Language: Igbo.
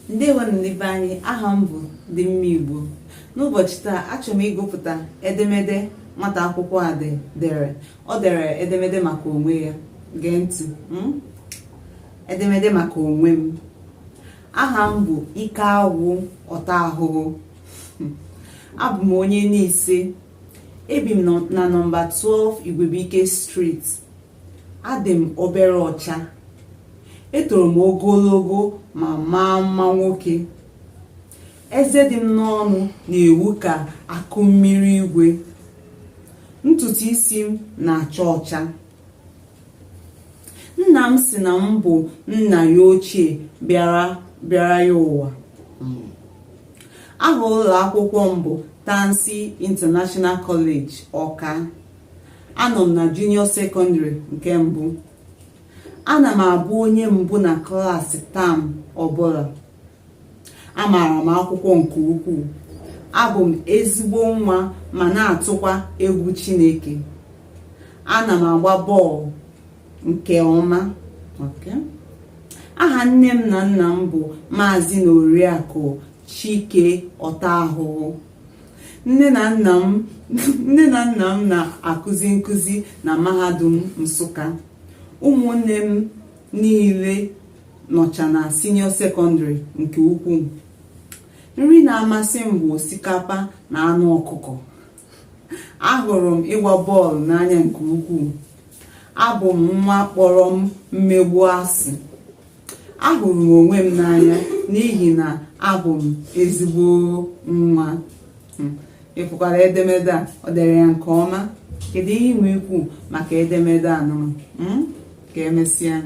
Ndewo ndị be anyị, aha m bụ dị mma Igbo. N'ụbọchị taa achọrọ m ịgụpụta edemede nwata akwụkwọ a dere. Ọ dere edemede maka onwe ya. Gee ntị. Edemede maka onwe m. Aha m bụ Ike Agwụ Ọta Ahụhụ. Abụ m onye n'ise. Ebi m na nọmba 12 Igwebuike Street. Adị m obere ọcha. Etoro m ogologo ma maa mma nwoke. Eze dị m n'ọnụ na-ewu ka akụ mmiri igwe. Ntutu isi m na-acha ọcha. Nna m si na m bụ nna ya ochie bịara ya ụwa. Aha ụlọ akwụkwọ m bụ Tansi International College, Ọka. Anọ m na junior secondary nke mbụ. Ana m abụ onye mbụ na klaasị tam ọbụla. Amaara m akwụkwọ nke ukwuu. Abụ m ezigbo nwa ma na-atụkwa egwu Chineke. Ana m agba bọọlụ nke ọma. Aha nne m na nna m bụ Maazị na Oriakụ Chike Ọta Ahụhụ. Nne na nna m na-akụzi nkụzi na mahadum Nsụka. Ụmụnne m niile nọcha na senior secondary nke ukwuu. Nri na-amasị m bụ osikapa na anụ ọkụkọ. Ahụrụ m ịgba bọọlụ n'anya nke ukwuu. Abụ m nwa kpọrọ m mmegbu asị. Ahụrụ m onwe m n'anya n'ihi na abụ m ezigbo nwa. Ịfụkwara edemede a, ọ dere ya nke ọma. Kedu ihe inwe ikwu maka edemede a nọ? Ka emesịa.